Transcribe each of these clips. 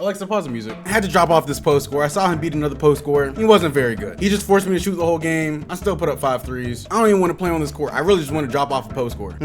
Alexa, pause the music. I had to drop off this post score. I saw him beat another post score. He wasn't very good. He just forced me to shoot the whole game. I still put up 5 threes. I don't even want to play on this court. I really just want to drop off a post score.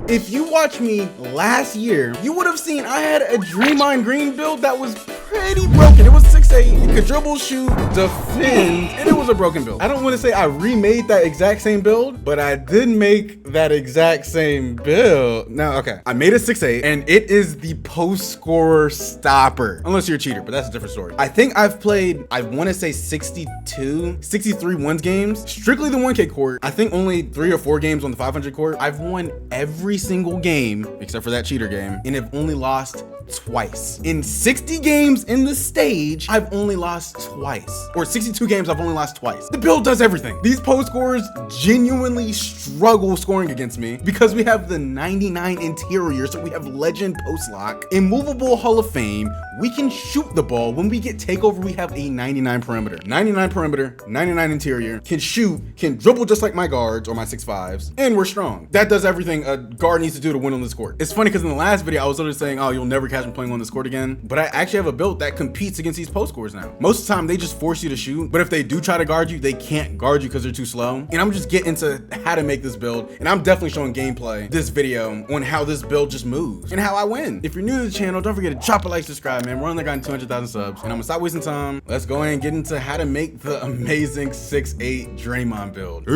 If you watched me last year, you would have seen I had a Draymond Green build that was pretty broken. It was 6'8", it could dribble, shoot, defend, and it was a broken build. I don't want to say I remade that exact same build, but I did make that exact same build. Now, okay, I made a 6'8", and it is the post scorer stopper. Unless you're a cheater, but that's a different story. I think I've played, I want to say 63 ones games, strictly the 1K court. I think only 3 or 4 games on the 500 court. I've won every single game, except for that cheater game, and have only lost twice. In 60 games in the stage, I've only lost twice. Or 62 games, I've only lost twice. The build does everything. These post scorers genuinely struggle scoring against me because we have the 99 interior, so we have legend post lock, immovable Hall of Fame. We can shoot the ball. When we get takeover, we have a 99 perimeter. 99 perimeter, 99 interior, can shoot, can dribble just like my guards or my 6'5s, and we're strong. That does everything a guard needs to do to win on this court. It's funny because in the last video, I was literally saying, oh, you'll never catch me playing on this court again. But I actually have a build that competes against these post scores now. Most of the time, they just force you to shoot. But if they do try to guard you, they can't guard you because they're too slow. And I'm just getting into how to make this build. And I'm definitely showing gameplay this video on how this build just moves and how I win. If you're new to the channel, don't forget to drop a like, subscribe, man. We're on the guy 200,000 subs. And I'm gonna stop wasting time. Let's go ahead and get into how to make the amazing 6'8" Draymond build.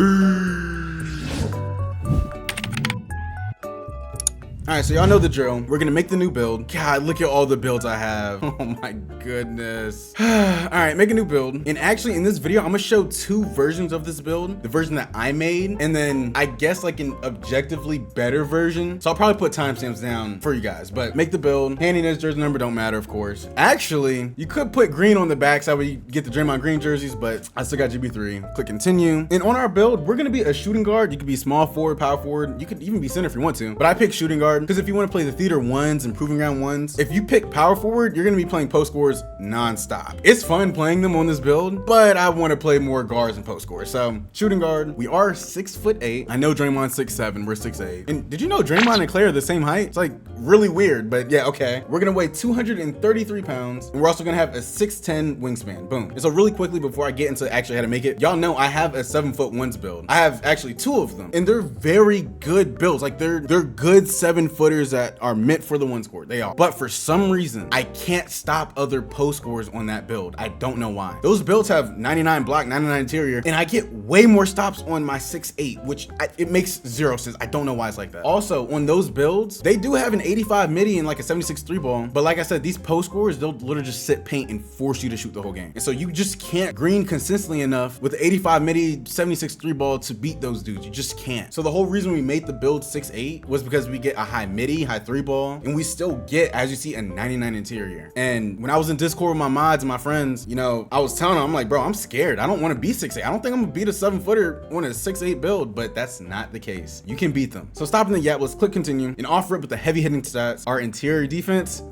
All right, so y'all know the drill. We're gonna make the new build. God, look at all the builds I have. Oh my goodness. All right, make a new build. And actually in this video, I'm gonna show 2 versions of this build. The version that I made, and then I guess like an objectively better version. So I'll probably put timestamps down for you guys, but make the build. Handiness, jersey number don't matter, of course. Actually, you could put green on the back so you get the Draymond Green jerseys, but I still got GB3. Click continue. And on our build, we're gonna be a shooting guard. You could be small forward, power forward. You could even be center if you want to, but I pick shooting guard. Because if you want to play the theater ones and proving ground ones, if you pick power forward, you're going to be playing post scores non-stop. It's fun playing them on this build, but I want to play more guards and post scores. So shooting guard, we are 6'8". I know Draymond's 6'7", we're 6'8". And did you know Draymond and Clay are the same height? It's like really weird, but yeah, okay. We're going to weigh 233 pounds, and we're also going to have a 6'10" wingspan. Boom. And so really quickly before I get into actually how to make it, y'all know I have a 7'1" build. I have actually 2 of them, and they're very good builds. Like they're good 7-footers that are meant for the 1 score. They are. But for some reason, I can't stop other post scores on that build. I don't know why. Those builds have 99 block, 99 interior, and I get way more stops on my 6'8", which it makes 0 sense. I don't know why it's like that. Also, on those builds, they do have an 85 midi and like a 76 3 ball. But like I said, these post scores, they'll literally just sit paint and force you to shoot the whole game. And so you just can't green consistently enough with the 85 midi, 76 3 ball to beat those dudes. You just can't. So the whole reason we made the build 6'8" was because we get a high midi, high 3 ball, and we still get, as you see, a 99 interior. And when I was in Discord with my mods and my friends, you know, I was telling them, I'm like, bro, I'm scared. I don't want to be 6'8". I don't think I'm gonna beat a 7-footer on a 6'8" build, but that's not the case. You can beat them. So stopping the yap, let's click continue and offer it with the heavy hitting stats. Our interior defense,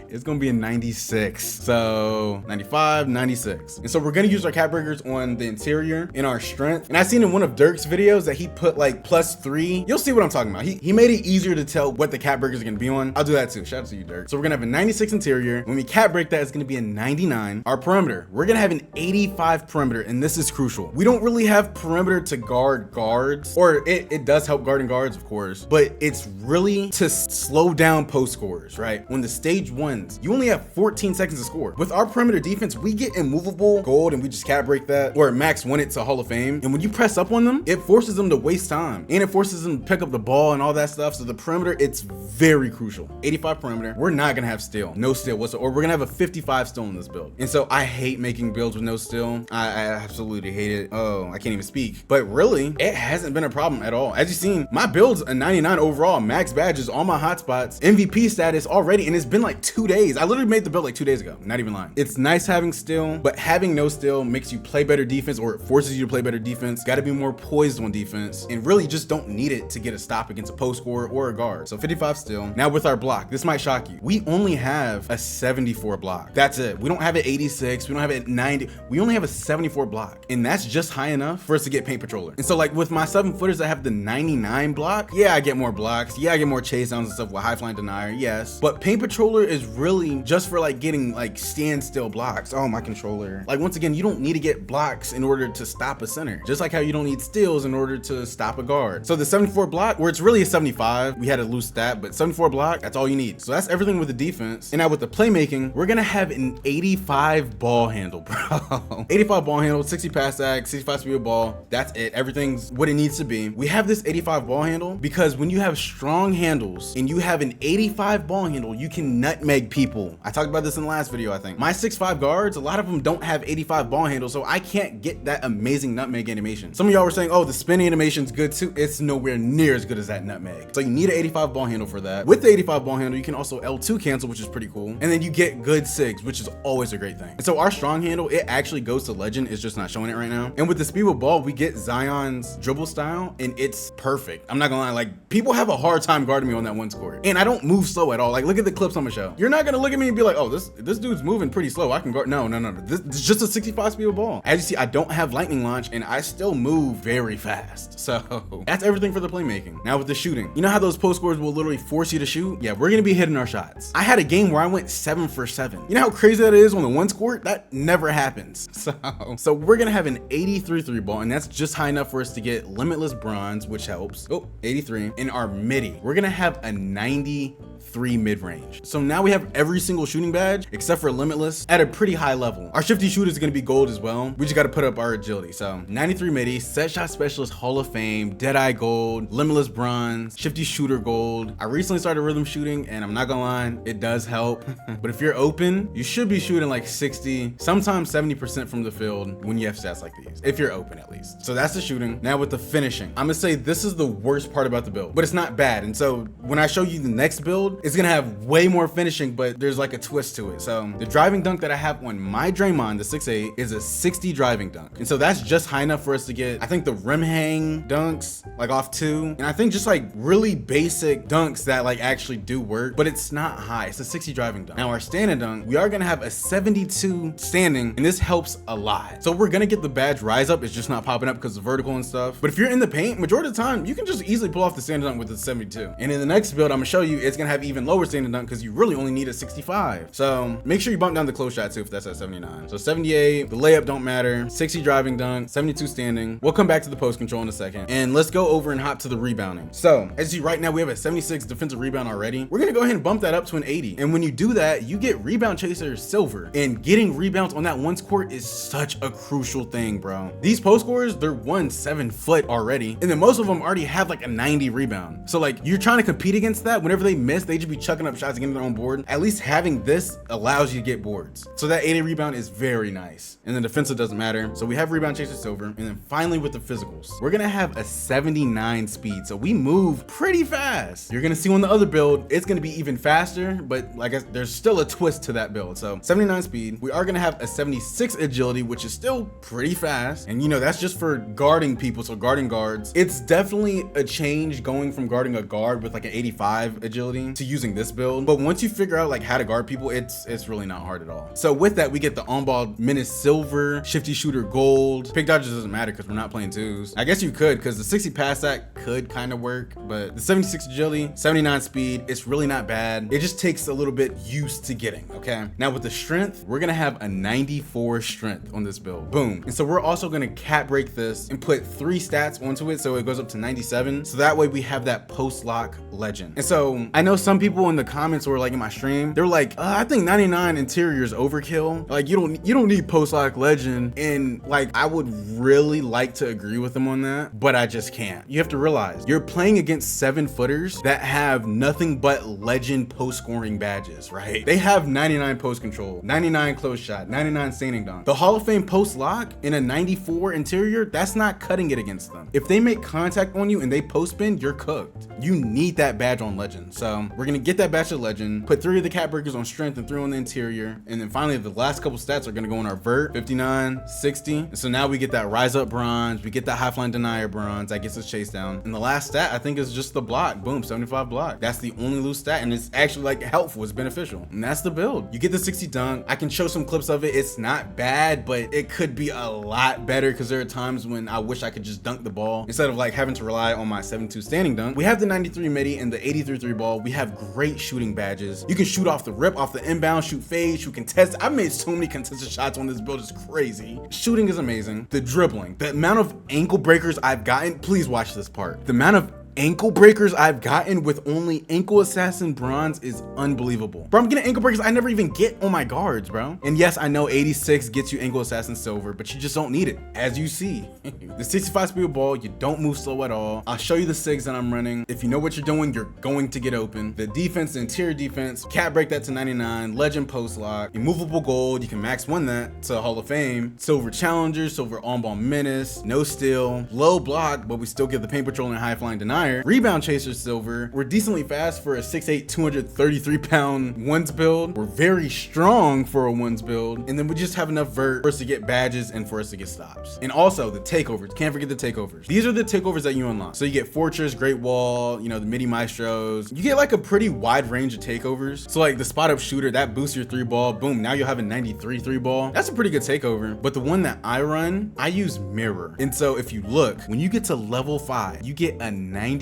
it's gonna be a 96. So 95, 96. And so we're gonna use our cap breakers on the interior and our strength. And I seen in one of Dirk's videos that he put like +3. You'll see what I'm talking about. He made it easier to tell what the cap breakers are gonna be on. I'll do that too. Shout out to you, Dirk. So we're gonna have a 96 interior. When we cap break that, it's gonna be a 99. Our perimeter, we're gonna have an 85 perimeter, and this is crucial. We don't really have perimeter to guard guards, or it does help guarding guards, of course, but it's really to slow down post scorers, right? When the stage ones, you only have 14 seconds to score. With our perimeter defense, we get immovable gold and we just cap break that, or max win it to Hall of Fame. And when you press up on them, it forces them to waste time, and it forces them to pick up the ball and all that stuff. So the perimeter, it's very crucial. 85 perimeter. We're not gonna have steal, no steal whatsoever, or we're gonna have a 55 steal in this build. And so I hate making builds with no steal. I absolutely hate it. Oh, I can't even speak. But really, it hasn't been a problem at all. As you've seen, my build's a 99 overall, max badges, all my hotspots, MVP status already, and it's been like 2 days. I literally made the build like 2 days ago, not even lying. It's nice having steal, but having no steal makes you play better defense, or it forces you to play better defense. Got to be more poised on defense, and really just don't need it to get a stop against a post scorer or guard. So 55 still. Now with our block, this might shock you. We only have a 74 block. That's it. We don't have an 86. We don't have it at 90. We only have a 74 block. And that's just high enough for us to get paint patroller. And so like with my 7-footers that have the 99 block, yeah, I get more blocks. Yeah, I get more chase downs and stuff with high flying denier. Yes. But paint patroller is really just for like getting like standstill blocks. Oh, my controller. Like once again, you don't need to get blocks in order to stop a center. Just like how you don't need steals in order to stop a guard. So the 74 block, where it's really a 75, we had a loose stat, but 74 block, that's all you need. So that's everything with the defense. And now with the playmaking, we're gonna have an 85 ball handle, bro. 85 ball handle, 60 pass act, 65 speed of ball. That's it. Everything's what it needs to be. We have this 85 ball handle because when you have strong handles and you have an 85 ball handle, you can nutmeg people. I talked about this in the last video, I think. My 6'5 guards, a lot of them don't have 85 ball handles, so I can't get that amazing nutmeg animation. Some of y'all were saying, oh, the spin animation's good too. It's nowhere near as good as that nutmeg. So you need an 85 ball handle for that. With the 85 ball handle, you can also L2 cancel, which is pretty cool. And then you get good SIGs, which is always a great thing. And so our strong handle, it actually goes to legend. It's just not showing it right now. And with the speed with ball, we get Zion's dribble style, and it's perfect. I'm not gonna lie, like people have a hard time guarding me on that one score. And I don't move slow at all. Like look at the clips I'm gonna show. You're not gonna look at me and be like, oh, this dude's moving pretty slow. I can guard. No. This is just a 65 speed with ball. As you see, I don't have lightning launch and I still move very fast. So that's everything for the playmaking. Now with the shooting, you know how those post scores will literally force you to shoot? Yeah, we're gonna be hitting our shots. I had a game where I went 7 for 7. You know how crazy that is on the one score? That never happens. So we're gonna have an 83 3 ball, and that's just high enough for us to get limitless bronze, which helps. Oh, 83. In our midi, we're gonna have a 93 mid-range. So now we have every single shooting badge except for limitless at a pretty high level. Our shifty shooter is gonna be gold as well. We just gotta put up our agility. So 93 midi, set shot specialist Hall of Fame, Deadeye gold, limitless bronze, shifty shooter gold. I recently started rhythm shooting, and I'm not gonna lie, it does help. But if you're open, you should be shooting like 60, sometimes 70% from the field when you have stats like these, if you're open at least. So that's the shooting. Now with the finishing, I'm gonna say this is the worst part about the build, but it's not bad. And so when I show you the next build, it's gonna have way more finishing, but there's like a twist to it. So the driving dunk that I have on my Draymond, the 6'8", is a 60 driving dunk. And so that's just high enough for us to get, I think, the rim hang dunks like off 2. And I think just like really basic dunks that like actually do work, but it's not high. It's a 60 driving dunk. Now our standing dunk, we are gonna have a 72 standing, and this helps a lot. So we're gonna get the badge rise up. It's just not popping up because of vertical and stuff. But if you're in the paint, majority of the time, you can just easily pull off the standing dunk with the 72. And in the next build, I'm gonna show you, it's gonna have even lower standing dunk because you really only need a 65. So make sure you bump down the close shot too if that's at 79. So 78, the layup don't matter, 60 driving dunk, 72 standing. We'll come back to the post control in a second. And let's go over and hop to the rebounding. So as you see right now, we have a 76 defensive rebound already. We're gonna go ahead and bump that up to an 80. And when you do that, you get rebound chaser silver. And getting rebounds on that one score is such a crucial thing, bro. These post scores, they're 7 foot already. And then most of them already have like a 90 rebound. So like you're trying to compete against that. Whenever they miss, they just be chucking up shots and getting their own board. At least having this allows you to get boards. So that 80 rebound is very nice. And then defensive doesn't matter. So we have rebound chaser silver. And then finally with the physicals, we're gonna have a 79 speed. So we move pretty fast. You're gonna see on the other build, it's gonna be even faster, but like there's still a twist to that build. So 79 speed, we are gonna have a 76 agility, which is still pretty fast. And you know, that's just for guarding people. So guarding guards, it's definitely a change going from guarding a guard with like an 85 agility to using this build. But once you figure out like how to guard people, it's really not hard at all. So with that, we get the on-ball menace silver, shifty shooter gold. Pick dodgers doesn't matter because we're not playing twos. I guess you could, because the 60 pass act could kind of work, but the 76 agility, 79 speed, it's really not bad. It just takes a little bit used to getting, okay? Now with the strength, we're gonna have a 94 strength on this build. Boom. And so we're also gonna cap break this and put 3 stats onto it so it goes up to 97. So that way we have that post lock legend. And so I know some people in the comments or like in my stream, they're like, I think 99 interior is overkill. Like you don't need post lock legend. And like I would really like to agree with them on that, but I just can't. You have to realize you're playing against 7-footers that have nothing but legend post scoring badges, right? They have 99 post control, 99 close shot, 99 standing dunk. The Hall of Fame post lock in a 94 interior, that's not cutting it against them. If they make contact on you and they post spin, you're cooked. You need that badge on legend. So we're gonna get that badge of legend, put 3 of the cap breakers on strength and 3 on the interior. And then finally the last couple stats are gonna go on our vert, 59, 60. And so now we get that rise up bronze, we get that high flying denier bronze, that gets us chase down. And the last stat I think is just the block. Boom, 75 block. That's the only loose stat, and it's actually like helpful, it's beneficial. And that's the build. You get the 60 dunk. I can show some clips of it. It's not bad, but it could be a lot better because there are times when I wish I could just dunk the ball instead of like having to rely on my 72 standing dunk. We have the 93 midi and the 83 3 ball. We have great shooting badges. You can shoot off the rip, off the inbound, shoot fade, shoot contest. I've made so many contested shots on this build, it's crazy. Shooting is amazing. The dribbling, the amount of ankle breakers I've gotten, please watch this part. The amount of ankle breakers I've gotten with only ankle assassin bronze is unbelievable. Bro, I'm getting ankle breakers I never even get on my guards, bro. And yes, I know 86 gets you ankle assassin silver, but you just don't need it, as you see. The 65 speed ball, you don't move slow at all. I'll show you the SIGs that I'm running. If you know what you're doing, you're going to get open. The defense, the interior defense, cat break that to 99, legend post lock, immovable gold, you can max 1 that to Hall of Fame, silver challenger, silver on-ball menace, no steal, low block, but we still get the paint patrol and high flying denier. Rebound chaser silver. We're decently fast for a 6'8", 233 pound ones build. We're very strong for a ones build. And then we just have enough vert for us to get badges and for us to get stops. And also the takeovers. Can't forget the takeovers. These are the takeovers that you unlock. So you get Fortress, Great Wall, you know, the midi maestros. You get like a pretty wide range of takeovers. So like the spot up shooter, that boosts your 3 ball. Boom, now you'll have a 93 3 ball. That's a pretty good takeover. But the one that I run, I use mirror. And so if you look, when you get to level 5, you get a 99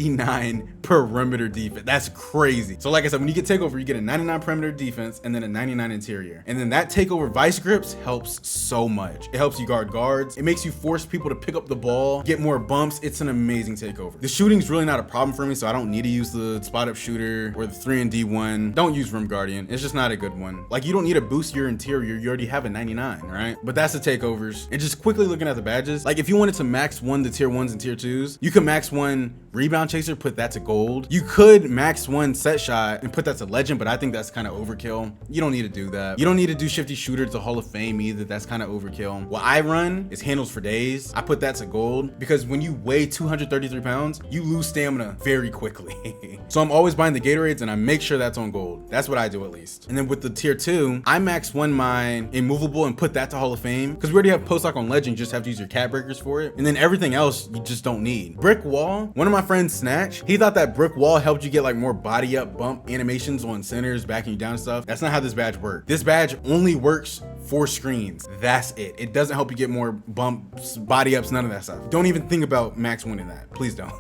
perimeter defense. That's crazy. So like I said, when you get takeover, you get a 99 perimeter defense and then a 99 interior. And then that takeover vice grips helps so much. It helps you guard guards. It makes you force people to pick up the ball, get more bumps. It's an amazing takeover. The shooting's really not a problem for me, so I don't need to use the spot up shooter or the 3 and D1. Don't use Rim Guardian. It's just not a good one. Like you don't need to boost your interior. You already have a 99, right? But that's the takeovers. And just quickly looking at the badges, like if you wanted to max 1 the tier 1s and tier 2s, you can max 1 rebound chaser, put that to gold. You could max 1 set shot and put that to legend, but I think that's kind of overkill. You don't need to do that. You don't need to do shifty shooter to Hall of Fame either. That's kind of overkill. What I run is handles for days. I put that to gold because when you weigh 233 pounds, you lose stamina very quickly. So I'm always buying the Gatorades and I make sure that's on gold. That's what I do at least. And then with the tier 2, I max 1 mine immovable and put that to Hall of Fame because we already have post lock on legend. You just have to use your cat breakers for it. And then everything else you just don't need. Brick wall, one of my friends Snatch, he thought that brick wall helped you get like more body up bump animations on centers, backing you down and stuff. That's not how this badge works. This badge only works for screens. That's it. It doesn't help you get more bumps, body ups, none of that stuff. Don't even think about max winning that. Please don't.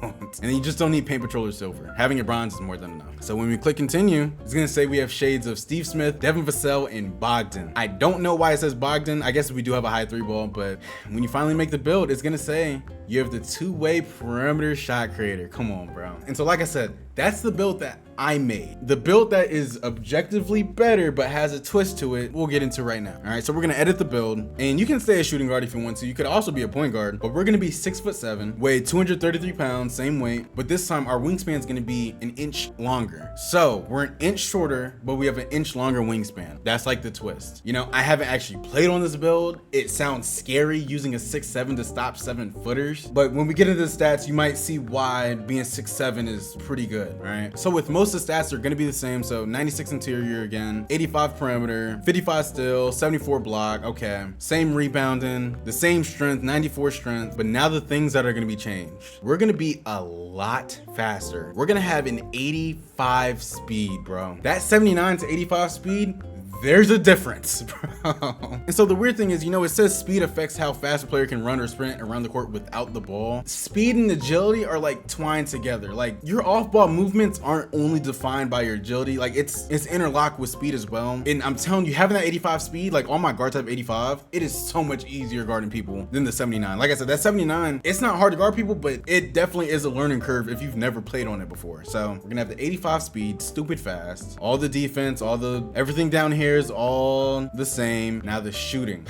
And you just don't need paint patrol or silver. Having a bronze is more than enough. So when we click continue, it's gonna say we have shades of Steve Smith, Devin Vassell, and Bogdan. I don't know why it says Bogdan. I guess we do have a high 3 ball, but when you finally make the build, it's gonna say you have the 2-way perimeter shot creator. Come on, bro. And so like I said, that's the build that I made. The build that is objectively better but has a twist to it, we'll get into right now. All right, so we're gonna edit the build, and you can stay a shooting guard if you want to. You could also be a point guard, but we're gonna be 6'7", weigh 233 pounds, same weight, but this time our wingspan is gonna be an inch longer. So we're an inch shorter, but we have an inch longer wingspan. That's like the twist. You know, I haven't actually played on this build. It sounds scary using a 6'7" to stop 7-footers, but when we get into the stats, you might see why being 6'7" is pretty good, right? So with most of the stats, they're gonna be the same. So 96 interior again, 85 perimeter, 55 steal, 74 block, okay. Same rebounding, the same strength, 94 strength, but now the things that are gonna be changed. We're gonna be a lot faster. We're gonna have an 85 speed, bro. That 79 to 85 speed, there's a difference, bro. And so the weird thing is, you know, it says speed affects how fast a player can run or sprint around the court without the ball. Speed and agility are like twined together. Like your off-ball movements aren't only defined by your agility, like it's interlocked with speed as well. And I'm telling you, having that 85 speed, like all my guards have 85, it is so much easier guarding people than the 79. Like I said, that 79, it's not hard to guard people, but it definitely is a learning curve if you've never played on it before. So we're gonna have the 85 speed, stupid fast, all the defense, everything down here is all the same. Now the shooting,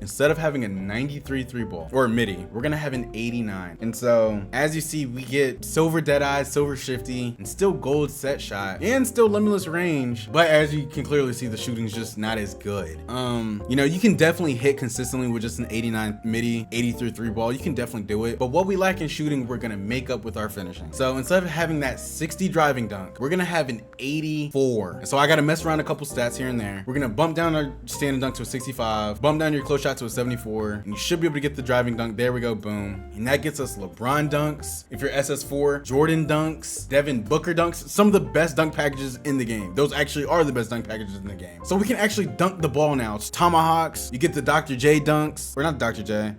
instead of having a 93 3 ball or a midi, we're gonna have an 89. And so as you see, we get silver dead eye, silver shifty, and still gold set shot, and still limitless range. But as you can clearly see, the shooting's just not as good. You know, you can definitely hit consistently with just an 89 midi, 83 3 ball. You can definitely do it, but what we lack in shooting, we're gonna make up with our finishing. So instead of having that 60 driving dunk, we're gonna have an 84. And so I gotta mess around a couple stats here and there. there. We're gonna bump down our standing dunk to a 65, bump down your close shot to a 74, and you should be able to get the driving dunk. There we go, boom. And that gets us LeBron dunks. If you're SS4, Jordan dunks, Devin Booker dunks, some of the best dunk packages in the game. Those actually are the best dunk packages in the game. So we can actually dunk the ball now. It's tomahawks. You get the Dr. J dunks, or not Dr. J.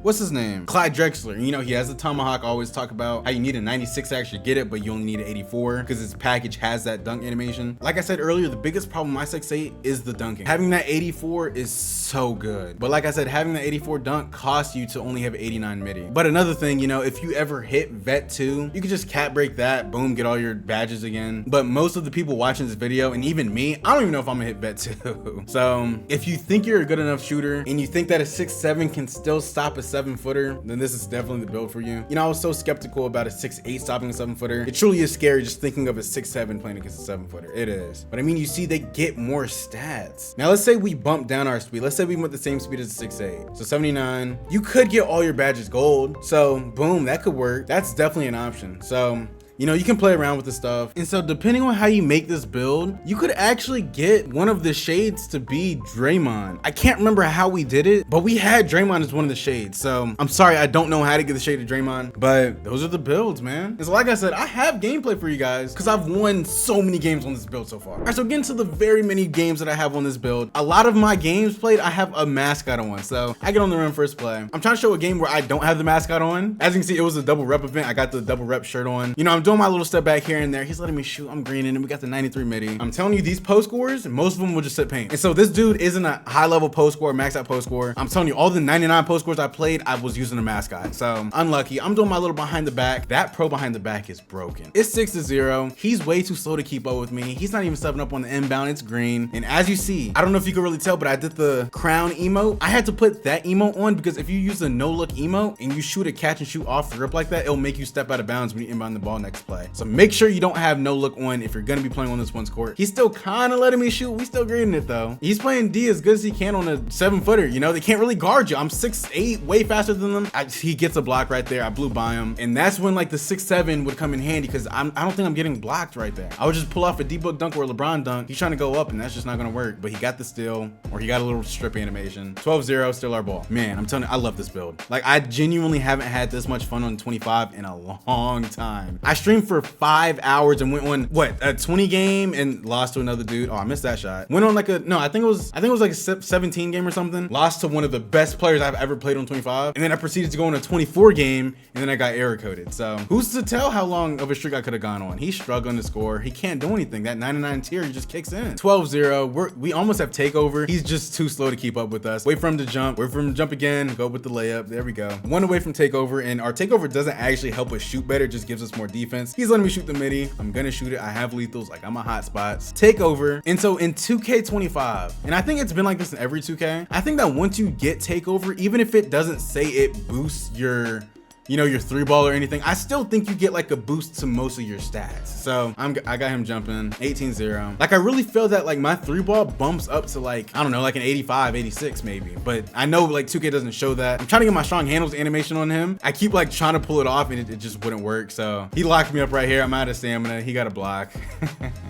What's his name? Clyde Drexler. You know, he has the tomahawk. I always talk about how you need a 96 to actually get it, but you only need an 84 because his package has that dunk animation. Like I said earlier, the biggest problem with my 6'8 is the dunking. Having that 84 is so good. But like I said, having that 84 dunk costs you to only have 89 midi. But another thing, you know, if you ever hit vet 2, you can just cap break that, boom, get all your badges again. But most of the people watching this video, and even me, I don't even know if I'm gonna hit vet 2. So if you think you're a good enough shooter and you think that a 6'7 can still stop a 7-footer, then this is definitely the build for you. You know, I was so skeptical about a 6'8 stopping a 7-footer. It truly is scary just thinking of a 6'7 playing against a 7-footer. It is. But I mean, you see they get more stats. Now let's say we bump down our speed. Let's say we went the same speed as a 6'8. So 79. You could get all your badges gold. So boom, that could work. That's definitely an option. So you know, you can play around with the stuff. And so depending on how you make this build, you could actually get one of the shades to be Draymond. I can't remember how we did it, but we had Draymond as one of the shades. So I'm sorry, I don't know how to get the shade of Draymond, but those are the builds, man. And so like I said, I have gameplay for you guys because I've won so many games on this build so far. All right, so getting to the very many games that I have on this build, a lot of my games played, I have a mascot on. So I get on the rim first play. I'm trying to show a game where I don't have the mascot on. As you can see, it was a double rep event. I got the double rep shirt on. You know, I'm doing my little step back here and there. He's letting me shoot. I'm greening, and we got the 93 midi. I'm telling you, these post scorers, most of them will just sit paint. And so this dude isn't a high level post scorer, max out post scorer. I'm telling you, all the 99 post scores I played, I was using a mascot. So unlucky. I'm doing my little behind the back. That pro behind the back is broken. It's 6-0. He's way too slow to keep up with me. He's not even stepping up on the inbound. It's green. And as you see, I don't know if you can really tell, but I did the crown emote. I had to put that emote on because if you use a no look emote and you shoot a catch and shoot off the rip like that, it'll make you step out of bounds when you inbound the ball next play. So make sure you don't have no look on if you're gonna be playing on this one's court. He's still kind of letting me shoot. We still grading it though. He's playing D as good as he can on a 7-footer. You know, they can't really guard you. I'm 6'8", way faster than them. He gets a block right there. I blew by him. And that's when like the 6'7 would come in handy because I don't think I'm getting blocked right there. I would just pull off a D-book dunk or a LeBron dunk. He's trying to go up and that's just not gonna work. But he got the steal, or he got a little strip animation. 12-0, still our ball. Man, I'm telling you, I love this build. Like I genuinely haven't had this much fun on 25 in a long time. I streamed for 5 hours and went on what, a 20 game and lost to another dude. Oh, I missed that shot. Went on like a, no, I think it was like a 17 game or something. Lost to one of the best players I've ever played on 25. And then I proceeded to go on a 24 game and then I got error coded. So who's to tell how long of a streak I could have gone on? He's struggling to score. He can't do anything. That 99 tier, he just kicks in. 12-0. We almost have takeover. He's just too slow to keep up with us. Wait for him to jump. Wait for him to jump again. Go with the layup. There we go. One away from takeover, and our takeover doesn't actually help us shoot better. It just gives us more defense. He's letting me shoot the midi. I'm gonna shoot it. I have lethals. Like I'm a hot spots. Takeover. And so in 2K25, and I think it's been like this in every 2K, I think that once you get takeover, even if it doesn't say it boosts your, you know, your 3-ball or anything, I still think you get like a boost to most of your stats. So I got him jumping 18-0. Like I really feel that like my 3-ball bumps up to like, I don't know, like an 85, 86 maybe. But I know like 2K doesn't show that. I'm trying to get my strong handles animation on him. I keep like trying to pull it off and it just wouldn't work. So he locked me up right here. I'm out of stamina. He got a block.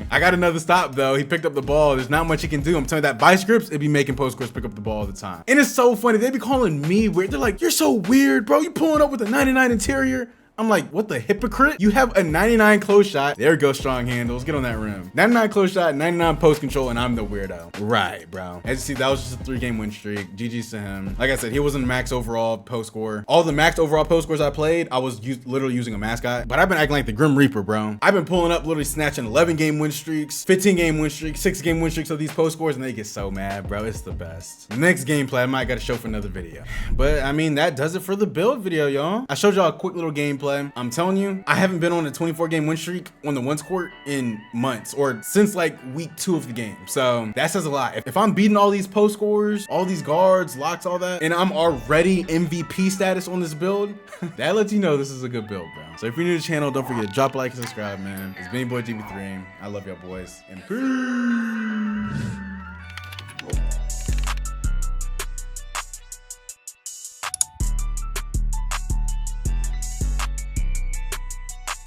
I got another stop though. He picked up the ball. There's not much he can do. I'm telling you that Vice Grips, it'd be making post scores pick up the ball all the time. And it's so funny. They be calling me weird. They're like, you're so weird, bro. You pulling up with a 99 interior. I'm like, what the hypocrite? You have a 99 close shot. There goes strong handles. Get on that rim. 99 close shot, 99 post control, and I'm the weirdo. Right, bro. As you see, that was just a 3-game win streak. GG's to him. Like I said, he wasn't max overall post score. All the max overall post scores I played, I was literally using a mascot. But I've been acting like the Grim Reaper, bro. I've been pulling up, literally snatching 11-game win streaks, 15-game win streaks, 6-game win streaks of these post scores, and they get so mad, bro. It's the best. Next gameplay, I might got to show for another video. But I mean, that does it for the build video, y'all. I showed y'all a quick little gameplay. I'm telling you, I haven't been on a 24-game win streak on the ones court in months, or since like week 2 of the game. So that says a lot. If I'm beating all these post scorers, all these guards, locks, all that, and I'm already MVP status on this build, that lets you know this is a good build, bro. So if you're new to the channel, don't forget to drop a like and subscribe, man. It's been your boy GB3. I love y'all boys, and peace.